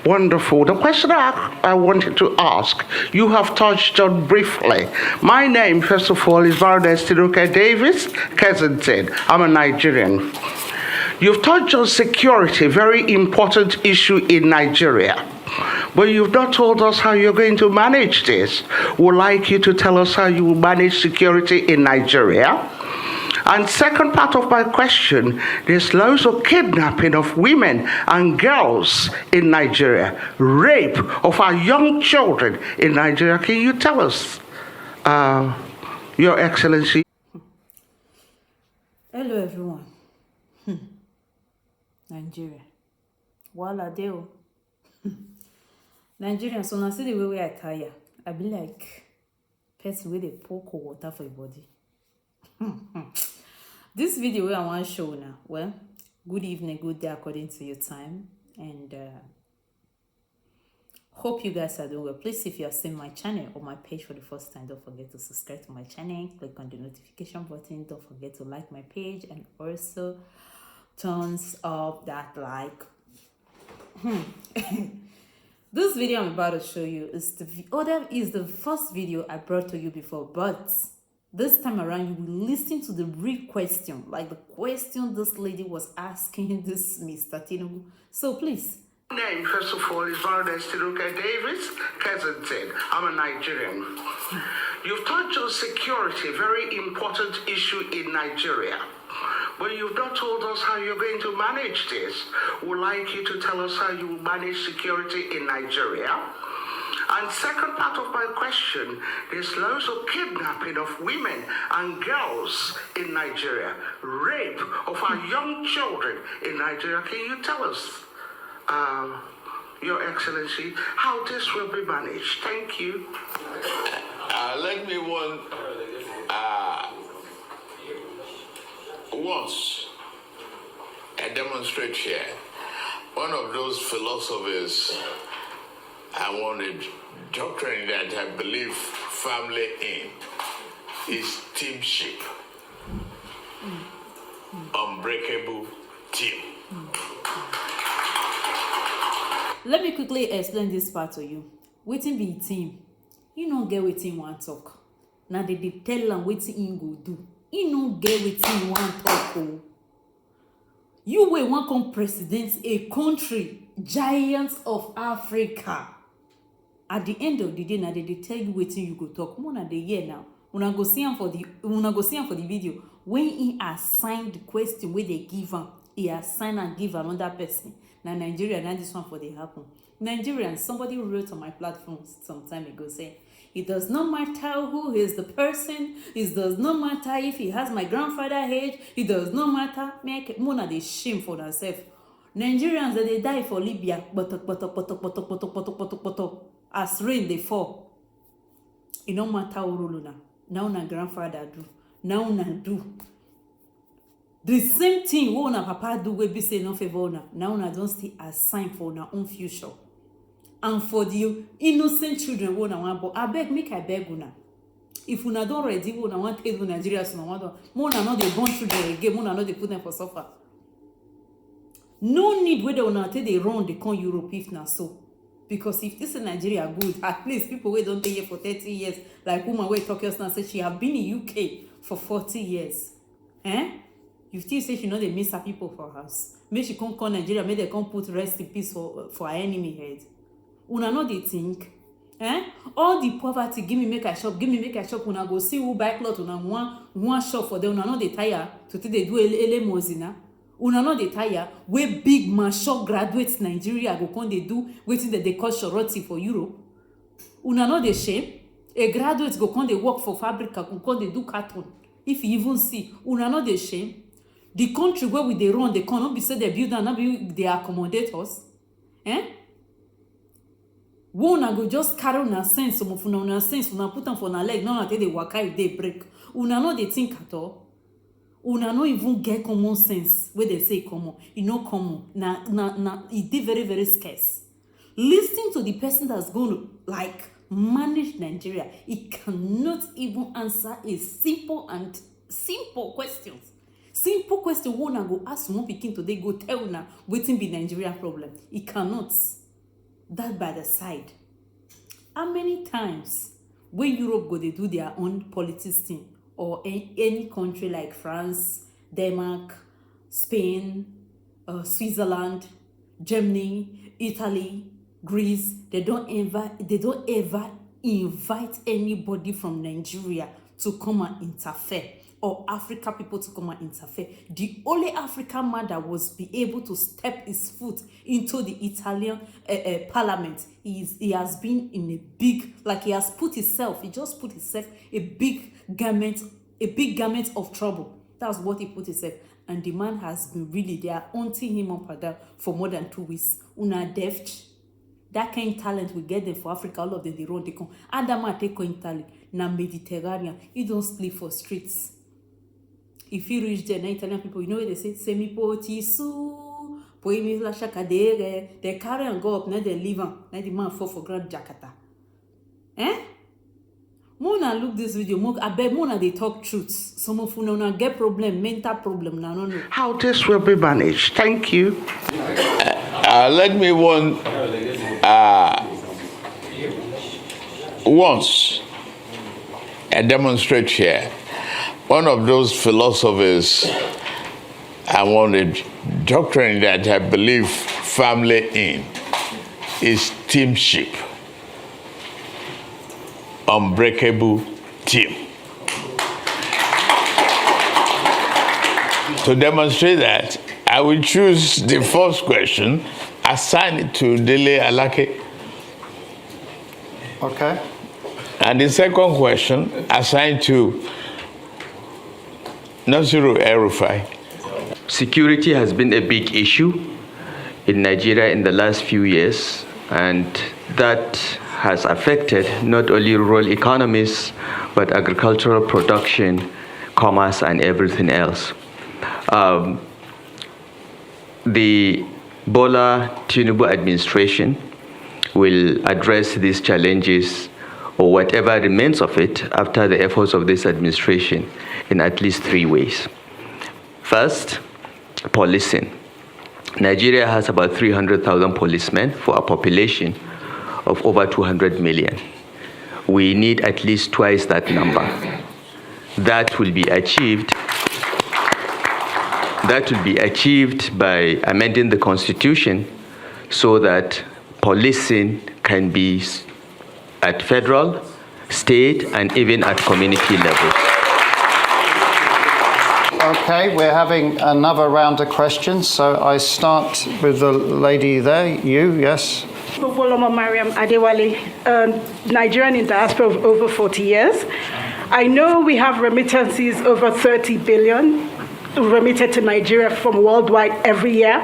Wonderful. The question I wanted to ask, you have touched on briefly. My name, first of all, is Baroness Tinubu Davis Kensington. I'm a Nigerian. You've touched on security, very important issue in Nigeria. But you've not told us how you're going to manage this. We'd like you to tell us how you will manage security in Nigeria. And second part of my question, there's loads of kidnapping of women and girls in Nigeria, rape of our young children in Nigeria. Can you tell us, Your Excellency? Hello everyone. Nigeria. Wala deo. Nigerians, so now see the way I tire. I be like person with a pour cold water for your body. This video I want to show now. Well, good evening, good day according to your time, and hope you guys are doing well. Please, if you have seen my channel or my page for the first time, don't forget to subscribe to my channel, click on the notification button, don't forget to like my page, and also turns up that like. This video I'm about to show you is the first video I brought to you before, but this time around, you will listen to the real question, like the question this lady was asking this Mr. Tinbu. So please. My name, first of all, is Baroness Tinubu Davis Kensington. I'm a Nigerian. You've touched on security, very important issue in Nigeria. But you've not told us how you're going to manage this. We'd like you to tell us how you will manage security in Nigeria. And second part of my question, there's loads of kidnapping of women and girls in Nigeria, rape of our young children in Nigeria. Can you tell us, Your Excellency, how this will be managed? Thank you. Let me once demonstrate here. One of those philosophers I wanted doctrine that I believe firmly in is teamship. Unbreakable team. Let me quickly explain this part to you. Waiting be team. You don't get waiting one talk. Now they tell them waiting in go do. You don't get waiting one talk. Oh. You will want come president a country, giants of Africa. At the end of the day, now they tell you waiting you go talk. More than the year now. Una go see him for the video. When he assigned the question where they give him, he assign and give another person. Now Nigeria, now this one for they happen. Nigerians, somebody wrote on my platform some time ago saying, it does not matter who is the person, it does not matter if he has my grandfather age, it does not matter. Make more they shame for themselves. Nigerians they die for Libya, as rain they fall. It don't matter who now na grandfather do, now na do. The same thing what na papa do we be say no favor now na don't stay assign for na own future. And for the innocent children what na want, but I beg una. If una don't ready what na want take Nigeria so na want, more na not the born children again, more na not they put them for suffer. No need whether una take they run they come Europe if na so. Because if this is Nigeria good, at least people who don't stay here for 30 years, like woman who talk now say she have been in UK for 40 years. You still say she know they miss her people for house. Make she come Nigeria, make they come put rest in peace for her enemy head. Una know they think. All the poverty, give me make a shop, una go see who buy cloth, una one shop for them, una know they tire to take they do elemosina. Una know they tire where big mature graduates Nigeria go come they do waiting that they call shorty for Europe. Una know they shame. A graduate go come they work for fabrica, go come they do carton. If you even see, una know they shame. The country where we they run, they cannot be said they build and not be they accommodate us. Una go just carry una sense, some of una sense, una put them for una leg, now until they waka if they break. Una know they think at all. Una no even get common sense where they say common. You know common. It is very, very scarce. Listen to the person that's going to like manage Nigeria. It cannot even answer a simple questions. Simple question, one go ask one pikin today, go tell una wetin be Nigeria problem. He cannot. That by the side. How many times when Europe go they do their own politics thing, or any country like France, Denmark, Spain, Switzerland, Germany, Italy, Greece, they don't ever invite anybody from Nigeria to come and interfere, or Africa people to come and interfere. The only African man that was be able to step his foot into the Italian parliament, he has been in a big, like he just put himself a big garment of trouble. That's what he put himself. And the man has been really, they are hunting him up and down for more than 2 weeks. Una deft. That kind of talent we get them for Africa, all of them, they run, they come. And that man take in Italy, na Mediterranean, he don't sleep for streets. If you reach there, na Italian people, you know what they say? Semipoti su, poimi la shakadere. They carry and go up, now they leave him. Now the man fall for Grand Jakarta. Mona look this video, I bet Mona they talk truths. Some of you now get problem, mental problem, no. How this will be managed. Thank you. Let me once demonstrate here. One of those philosophers I wanted doctrine that I believe firmly in is teamship. Unbreakable team. To demonstrate that, I will choose the first question, assign it to Dele Alake. Okay. And the second question, assigned to Nasiru El-Rufai. Security has been a big issue in Nigeria in the last few years, and that has affected not only rural economies, but agricultural production, commerce, and everything else. The Bola Tinbu administration will address these challenges, or whatever remains of it, after the efforts of this administration in at least 3 ways. First, policing. Nigeria has about 300,000 policemen for a population of over 200 million. We need at least twice that number. That will be achieved by amending the Constitution so that policing can be at federal, state, and even at community levels. Okay, we're having another round of questions. So I start with the lady there. You, yes? Voloma Mariam Adewale, Nigerian in diaspora of over 40 years. I know we have remittances over 30 billion remitted to Nigeria from worldwide every year.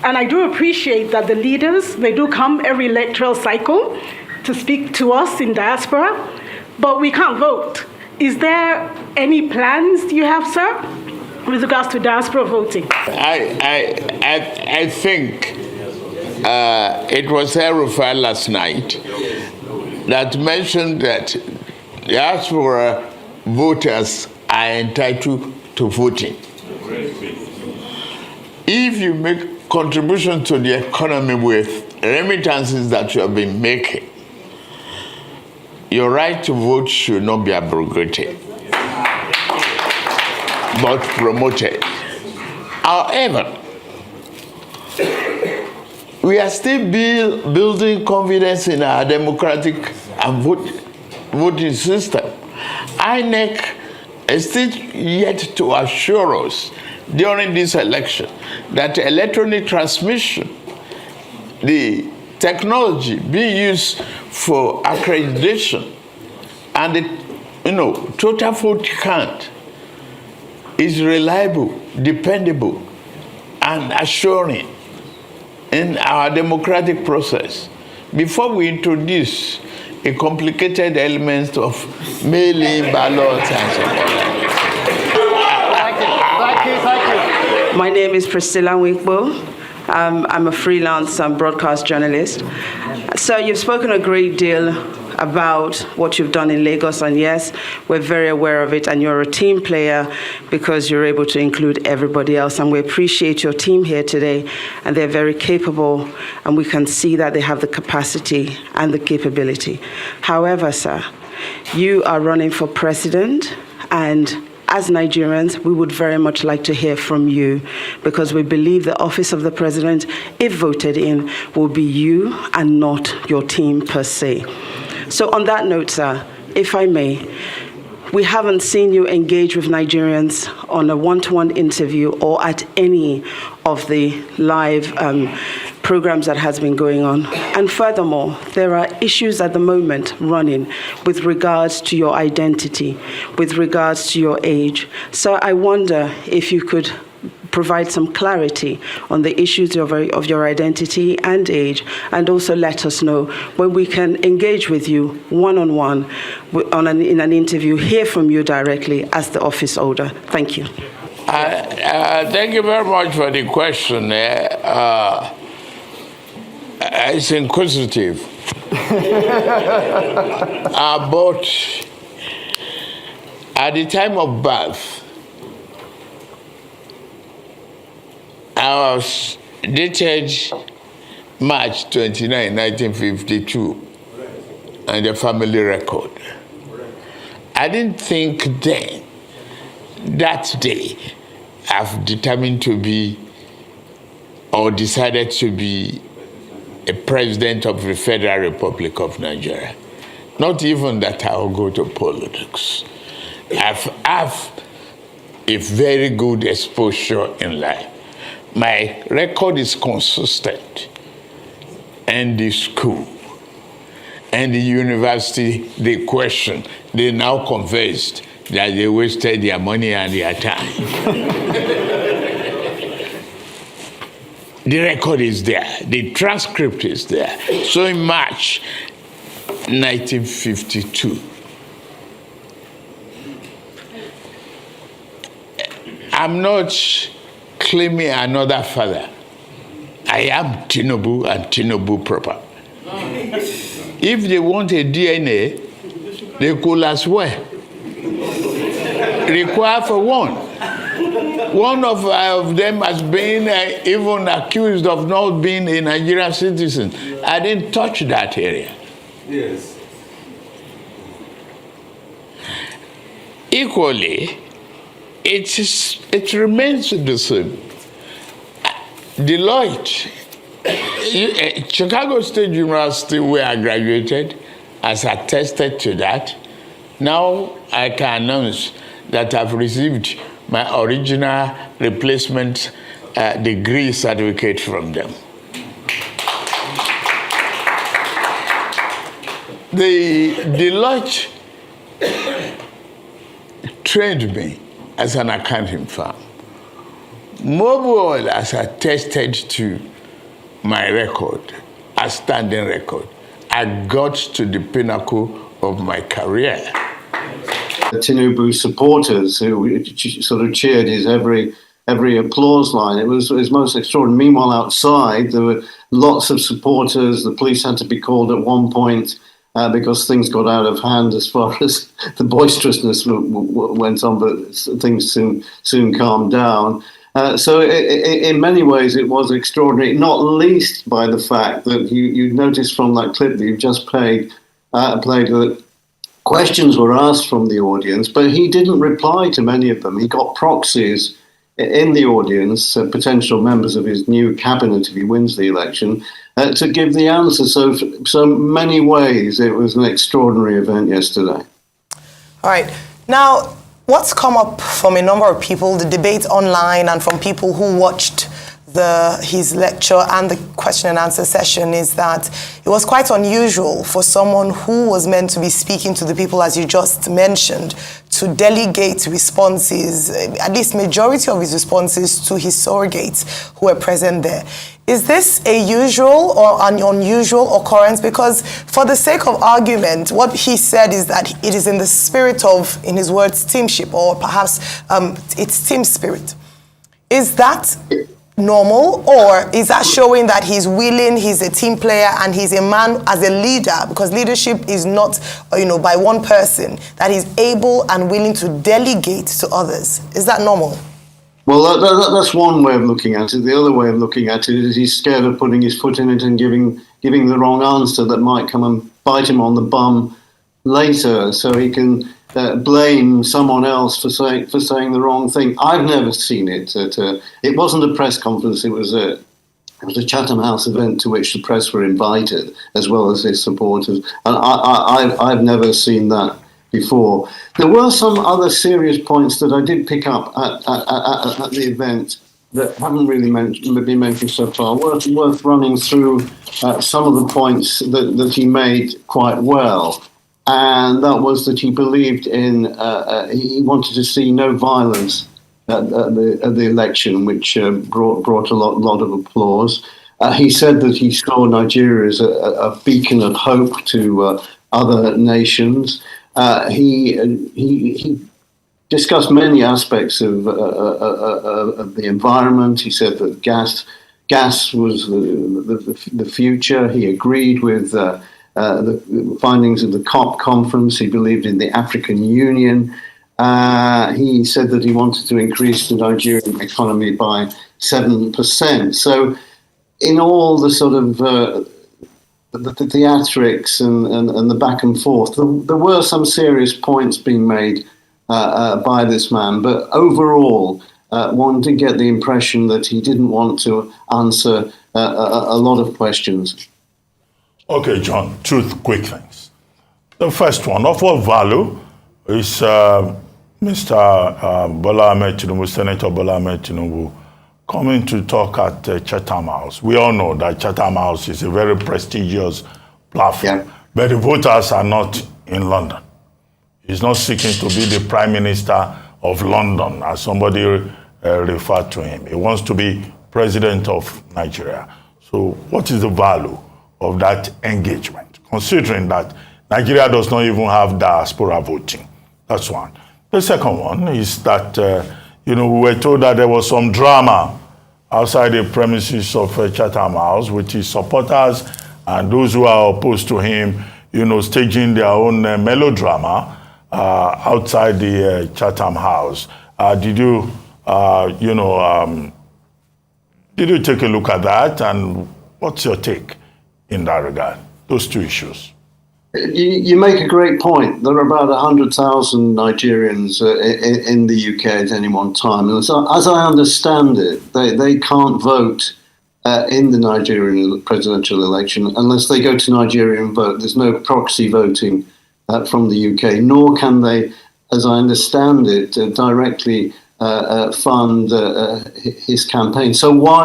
And I do appreciate that the leaders, they do come every electoral cycle to speak to us in diaspora, but we can't vote. Is there any plans you have, sir, with regards to diaspora voting? I think it was El-Rufai last night that mentioned that diaspora voters are entitled to voting. If you make contribution to the economy with remittances that you have been making, your right to vote should not be abrogated, but promoted. However, we are still building confidence in our democratic and voting system. INEC is still yet to assure us during this election that electronic transmission, the technology being used for accreditation, and the total vote count is reliable, dependable, and assuring in our democratic process before we introduce a complicated element of mail-in ballots and so on. Thank you. My name is Priscilla Winkbo. I'm a freelance broadcast journalist. So you've spoken a great deal about what you've done in Lagos, and yes, we're very aware of it, and you're a team player because you're able to include everybody else, and we appreciate your team here today, and they're very capable, and we can see that they have the capacity and the capability. However, sir, you are running for president, and as Nigerians, we would very much like to hear from you because we believe the office of the president, if voted in, will be you and not your team per se. So on that note, sir, if I may, we haven't seen you engage with Nigerians on a one-to-one interview or at any of the live programs that has been going on. And furthermore, there are issues at the moment running with regards to your identity, with regards to your age. So I wonder if you could provide some clarity on the issues of your identity and age, and also let us know when we can engage with you one-on-one in an interview, hear from you directly as the office holder. Thank you. Thank you very much for the question. It's inquisitive. But at the time of birth, I was dated March 29, 1952, and the family record. I didn't think then, that day, I've determined to be, or decided to be, a president of the Federal Republic of Nigeria. Not even that I'll go to politics. I've a very good exposure in life. My record is consistent. And the school and the university, they question, they now convinced that they wasted their money and their time. The record is there. The transcript is there. So in March 1952, I'm not claiming another father. I am Tinbu and Tinbu proper. If they want a DNA, they could as well require for one. One of them has been even accused of not being a Nigerian citizen. I didn't touch that area. Yes. Equally, it remains the same. Deloitte, Chicago State University, where I graduated, has attested to that. Now I can announce that I've received my original replacement degree certificate from them. The Deloitte trained me as an accounting firm. Mobile has attested to my record, a standing record. I got to the pinnacle of my career. Tinbu supporters who sort of cheered his every applause line. It was most extraordinary. Meanwhile, outside, there were lots of supporters. The police had to be called at one point because things got out of hand as far as the boisterousness went on, but things soon calmed down. So in many ways, it was extraordinary, not least by the fact that you noticed from that clip that you've just played that questions were asked from the audience, but he didn't reply to many of them. He got proxies in the audience, potential members of his new cabinet if he wins the election, to give the answer. So many ways, it was an extraordinary event yesterday. All right. Now, what's come up from a number of people, the debate online, and from people who watched his lecture and the question and answer session, is that it was quite unusual for someone who was meant to be speaking to the people, as you just mentioned, to delegate responses, at least majority of his responses, to his surrogates who were present there. Is this a usual or an unusual occurrence? Because for the sake of argument, what he said is that it is in the spirit of, in his words, teamship, or perhaps it's team spirit. Is that normal, or is that showing that he's willing, he's a team player, and he's a man as a leader, because leadership is not, by one person, that he's able and willing to delegate to others? Is that normal? Well, that's one way of looking at it. The other way of looking at it is he's scared of putting his foot in it and giving the wrong answer that might come and bite him on the bum later, so he can blame someone else for saying the wrong thing. I've never seen it. It wasn't a press conference. It was a Chatham House event to which the press were invited, as well as his supporters. And I've never seen that before. There were some other serious points that I did pick up at the event that haven't really been mentioned so far. Worth running through some of the points that he made quite well. And that was that he believed in, he wanted to see no violence at the election, which brought a lot of applause. He said that he saw Nigeria as a beacon of hope to other nations. He discussed many aspects of the environment. He said that gas was the future. He agreed with the findings of the COP conference. He believed in the African Union. He said that he wanted to increase the Nigerian economy by 7%. So in all the sort of the theatrics and the back and forth, there were some serious points being made by this man. But overall, one did get the impression that he didn't want to answer a lot of questions. Okay, John, two quick things. The first one, of what value is Mr. Bola Ahmed Tinubu, Senator Bola Ahmed Tinubu, coming to talk at Chatham House? We all know that Chatham House is a very prestigious platform, yeah, but the voters are not in London. He's not seeking to be the Prime Minister of London, as somebody referred to him. He wants to be President of Nigeria. So what is the value of that engagement, considering that Nigeria does not even have diaspora voting? That's one. The second one is that, we were told that there was some drama outside the premises of Chatham House with his supporters and those who are opposed to him, staging their own melodrama outside the Chatham House. Did you take a look at that, and what's your take in that regard, those two issues? You make a great point. There are about 100,000 Nigerians in the UK at any one time. And so, as I understand it, they can't vote in the Nigerian presidential election unless they go to Nigeria and vote. There's no proxy voting from the UK, nor can they, as I understand it, directly fund his campaign. So why